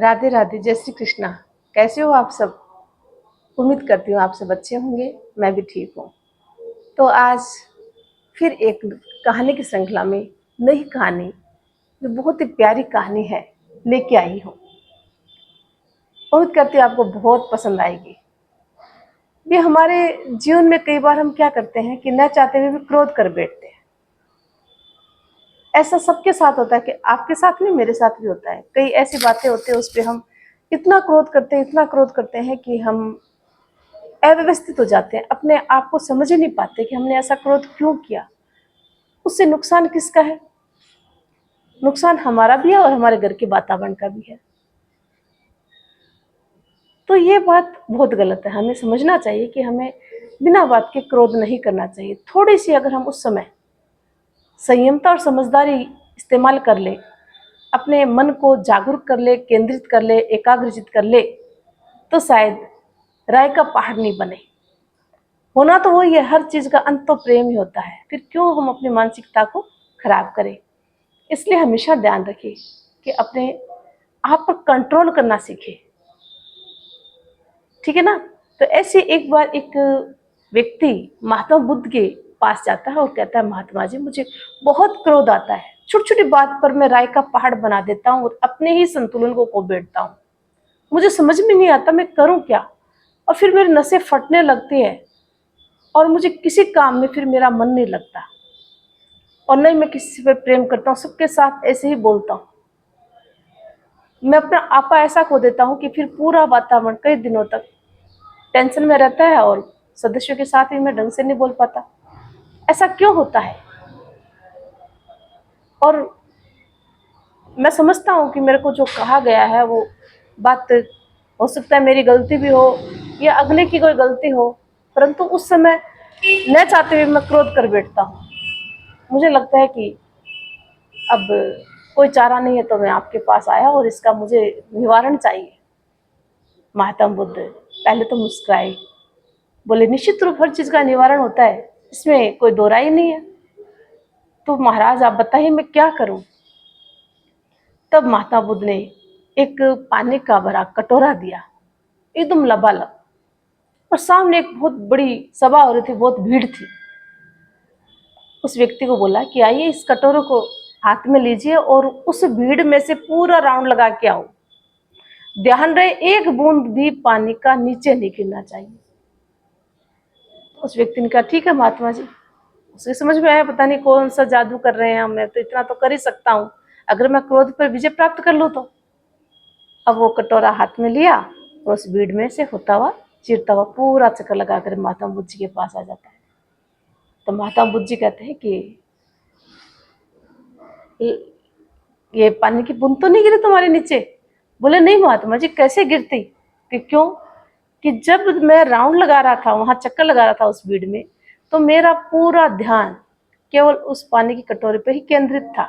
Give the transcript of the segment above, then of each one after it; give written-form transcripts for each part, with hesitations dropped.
राधे राधे, जय श्री कृष्णा। कैसे हो आप सब? उम्मीद करती हूँ आप सब अच्छे होंगे। मैं भी ठीक हूँ। तो आज फिर एक कहानी की श्रृंखला में नई कहानी, जो बहुत ही प्यारी कहानी है, लेके आई हूँ। उम्मीद करती हूँ आपको बहुत पसंद आएगी। ये हमारे जीवन में कई बार हम क्या करते हैं कि न चाहते हुए भी क्रोध कर बैठते हैं। ऐसा सबके साथ होता है, कि आपके साथ भी, मेरे साथ भी होता है। कई ऐसी बातें होती है, उस पर हम इतना क्रोध करते हैं, इतना क्रोध करते हैं कि हम अव्यवस्थित हो जाते हैं। अपने आप को समझ ही नहीं पाते कि हमने ऐसा क्रोध क्यों किया। उससे नुकसान किसका है? नुकसान हमारा भी है और हमारे घर के वातावरण का भी है। तो ये बात बहुत गलत है। हमें समझना चाहिए कि हमें बिना बात के क्रोध नहीं करना चाहिए। थोड़ी सी अगर हम उस समय संयमता और समझदारी इस्तेमाल कर ले, अपने मन को जागरूक कर ले, केंद्रित कर ले, एकाग्रचित कर ले, तो शायद राय का पहाड़ नहीं बने। होना तो वही है, हर चीज का अंत तो प्रेम ही होता है। फिर क्यों हम अपनी मानसिकता को खराब करें? इसलिए हमेशा ध्यान रखें कि अपने आप पर कंट्रोल करना सीखें। ठीक है ना? तो ऐसे एक बार एक व्यक्ति महात्मा बुद्ध के पास जाता है और कहता है, महात्मा जी, मुझे बहुत क्रोध आता है। छोटी छोटी बात पर मैं राय का पहाड़ बना देता हूँ और अपने ही संतुलन को खो बैठता हूँ। मुझे समझ में नहीं आता मैं करूँ क्या। और फिर मेरी नसें फटने लगती है और मुझे किसी काम में फिर मेरा मन नहीं लगता, और नहीं मैं किसी पर प्रेम करता हूँ। सबके साथ ऐसे ही बोलता हूँ। मैं अपना आपा ऐसा खो देता हूँ कि फिर पूरा वातावरण कई दिनों तक टेंशन में रहता है और सदस्यों के साथ भी मैं ढंग से नहीं बोल पाता। ऐसा क्यों होता है? और मैं समझता हूँ कि मेरे को जो कहा गया है वो बात, हो सकता है मेरी गलती भी हो या अगले की कोई गलती हो, परंतु उस समय न चाहते हुए मैं क्रोध कर बैठता हूँ। मुझे लगता है कि अब कोई चारा नहीं है, तो मैं आपके पास आया और इसका मुझे निवारण चाहिए। महात्मा बुद्ध पहले तो मुस्कुराए, बोले, निश्चित रूप हर चीज का निवारण होता है, इसमें कोई दो राय नहीं है। तो महाराज आप बताइए मैं क्या करूं? तब महात्मा बुद्ध ने एक पानी का भरा कटोरा दिया, एकदम लबालब। और सामने एक बहुत बड़ी सभा हो रही थी, बहुत भीड़ थी। उस व्यक्ति को बोला कि आइए इस कटोरे को हाथ में लीजिए और उस भीड़ में से पूरा राउंड लगा के आओ। ध्यान रहे, एक बूंद भी पानी का नीचे नहीं गिरना चाहिए। उस व्यक्ति ने कहा, ठीक है महात्मा जी। उसके समझ में आया, पता नहीं कौन सा जादू कर रहे हैं, मैं तो इतना तो कर ही सकता हूँ, अगर मैं क्रोध पर विजय प्राप्त कर लूँ तो। अब वो कटोरा हाथ में लिया और उस भीड़ में से होता हुआ, चिरता हुआ, पूरा चक्कर लगाकर महात्मा बुद्ध जी के पास आ जाता है। तो महात्मा बुद्ध जी कहते हैं कि ये पानी की बूंद तो नहीं गिरी तुम्हारे नीचे? बोले, नहीं महात्मा जी, कैसे गिरती? कि क्यों? कि जब मैं राउंड लगा रहा था, वहां चक्कर लगा रहा था उस भीड़ में, तो मेरा पूरा ध्यान केवल उस पानी की कटोरे पर ही केंद्रित था।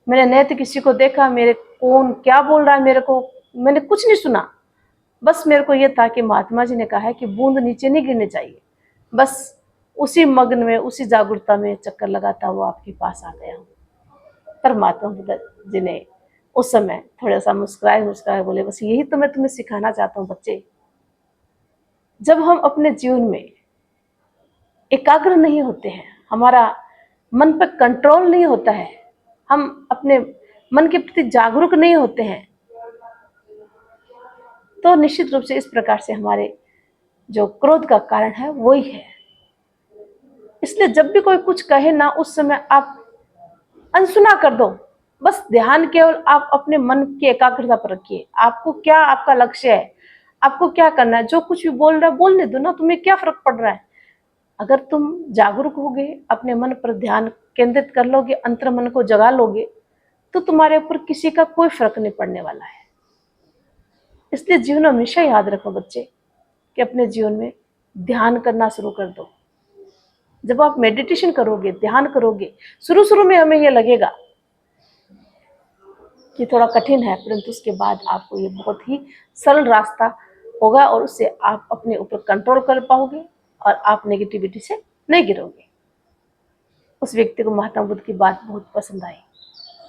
मैंने न तो किसी को देखा, मेरे कौन क्या बोल रहा है मेरे को, मैंने कुछ नहीं सुना। बस मेरे को ये था कि महात्मा जी ने कहा है कि बूंद नीचे नहीं गिरनी चाहिए। बस उसी मग्न में, उसी जागरूकता में चक्कर लगाता हुआ आपके पास आ गया हूँ। पर महात्मा बुद्ध जी ने उस समय थोड़ा सा मुस्कुराए मुस्कुराए बोले, बस यही तो मैं तुम्हें सिखाना चाहता हूँ बच्चे। जब हम अपने जीवन में एकाग्र नहीं होते हैं, हमारा मन पर कंट्रोल नहीं होता है, हम अपने मन के प्रति जागरूक नहीं होते हैं, तो निश्चित रूप से इस प्रकार से हमारे जो क्रोध का कारण है वही है। इसलिए जब भी कोई कुछ कहे ना, उस समय आप अनसुना कर दो। बस ध्यान केवल आप अपने मन की एकाग्रता पर रखिए। आपको क्या, आपका लक्ष्य है, आपको क्या करना है। जो कुछ भी बोल रहा है बोलने दो ना, तुम्हें क्या फर्क पड़ रहा है। अगर तुम जागरूक होगे, अपने मन पर ध्यान केंद्रित कर लोगे, अंतर मन को जगा लोगे, तो तुम्हारे ऊपर किसी का कोई फर्क नहीं पड़ने वाला है। इसलिए जीवन में हमेशा याद रखो बच्चे, कि अपने जीवन में ध्यान करना शुरू कर दो। जब आप मेडिटेशन करोगे, ध्यान करोगे, शुरू शुरू में हमें यह लगेगा कि थोड़ा कठिन है, परंतु उसके बाद आपको ये बहुत ही सरल रास्ता होगा और उससे आप अपने ऊपर कंट्रोल कर पाओगे और आप नेगेटिविटी से नहीं गिरोगे। उस व्यक्ति को महात्मा बुद्ध की बात बहुत पसंद आई।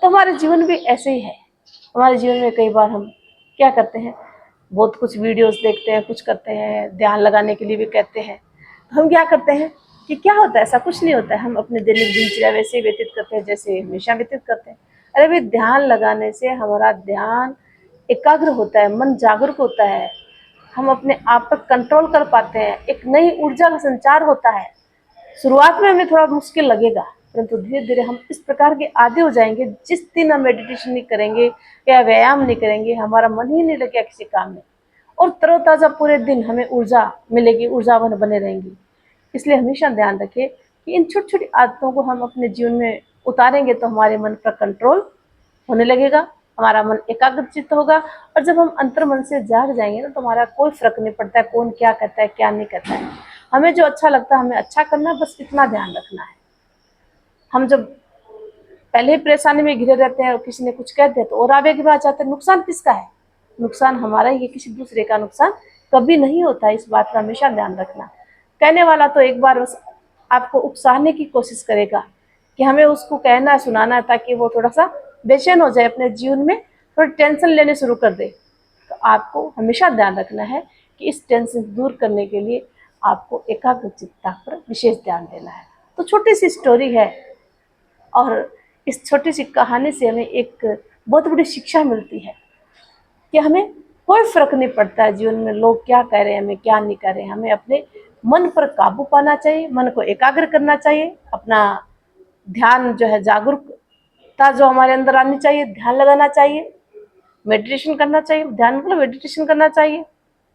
तो हमारे जीवन भी ऐसे ही है। हमारे जीवन में कई बार हम क्या करते हैं, बहुत कुछ वीडियोस देखते हैं, कुछ करते हैं, ध्यान लगाने के लिए भी कहते हैं। तो हम क्या करते हैं कि क्या होता है, ऐसा कुछ नहीं होता है, हम अपने दैनिक दिनचर्या वैसे ही व्यतीत करते हैं जैसे हमेशा व्यतीत करते हैं। अरे भाई, ध्यान लगाने से हमारा ध्यान एकाग्र होता है, मन जागरूक होता है, हम अपने आप पर कंट्रोल कर पाते हैं, एक नई ऊर्जा का संचार होता है। शुरुआत में हमें थोड़ा मुश्किल लगेगा, परंतु धीरे धीरे हम इस प्रकार के आदी हो जाएंगे। जिस दिन हम मेडिटेशन नहीं करेंगे या व्यायाम नहीं करेंगे, हमारा मन ही नहीं लगेगा किसी काम में, और तरोताज़ा पूरे दिन हमें ऊर्जा मिलेगी, ऊर्जावान बने रहेंगे। इसलिए हमेशा ध्यान रखें कि इन छोटी छोटी आदतों को हम अपने जीवन में उतारेंगे तो हमारे मन पर कंट्रोल होने लगेगा, हमारा मन एकाग्रचित्त होगा। और जब हम अंतर मन से जाग जाएंगे ना, तो हमारा कोई फर्क नहीं पड़ता है कौन क्या कहता है क्या नहीं कहता है। हमें जो अच्छा लगता है हमें अच्छा करना है, बस इतना ध्यान रखना है। हम जब पहले ही परेशानी में घिरे रहते हैं और किसी ने कुछ कह दिया तो और आगे की बात चाहते हैं, नुकसान किसका है? नुकसान हमारा ही है, किसी दूसरे का नुकसान कभी नहीं होता है। इस बात का हमेशा ध्यान रखना। कहने वाला तो एक बार बस आपको उकसाने की कोशिश करेगा कि हमें उसको कहना है, सुनाना है, ताकि वो थोड़ा सा बेचैन हो जाए, अपने जीवन में थोड़ी टेंशन लेने शुरू कर दे। तो आपको हमेशा ध्यान रखना है कि इस टेंशन दूर करने के लिए आपको एकाग्रचित्ता पर विशेष ध्यान देना है। तो छोटी सी स्टोरी है, और इस छोटी सी कहानी से हमें एक बहुत बड़ी शिक्षा मिलती है कि हमें कोई फर्क नहीं पड़ता है जीवन में लोग क्या कह रहे हैं, हमें क्या नहीं कह रहे हैं। हमें अपने मन पर काबू पाना चाहिए, मन को एकाग्र करना चाहिए, अपना ध्यान जो है, जागरूकता जो हमारे अंदर आनी चाहिए, ध्यान लगाना चाहिए, मेडिटेशन करना चाहिए, ध्यान मतलब मेडिटेशन करना चाहिए,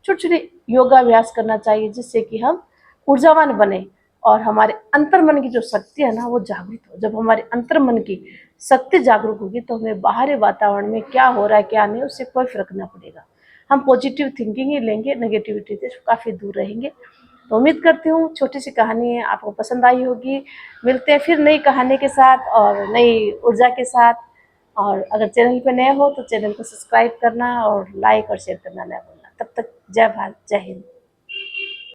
छोटे छोटे योगाभ्यास करना चाहिए, जिससे कि हम ऊर्जावान बने और हमारे अंतर मन की जो शक्ति है ना, वो जागृत हो। जब हमारे अंतर मन की शक्ति जागरूक होगी तो हमें बाहरी वातावरण में क्या हो रहा है क्या नहीं, उससे कोई फर्क ना पड़ेगा। हम पॉजिटिव थिंकिंग ही लेंगे, नेगेटिविटी से काफ़ी दूर रहेंगे। तो उम्मीद करती हूँ छोटी सी कहानी है आपको पसंद आई होगी। मिलते हैं फिर नई कहानी के साथ और नई ऊर्जा के साथ। और अगर चैनल पे नए हो तो चैनल को सब्सक्राइब करना और लाइक और शेयर करना ना भूलना। तब तक जय भारत, जय हिंद।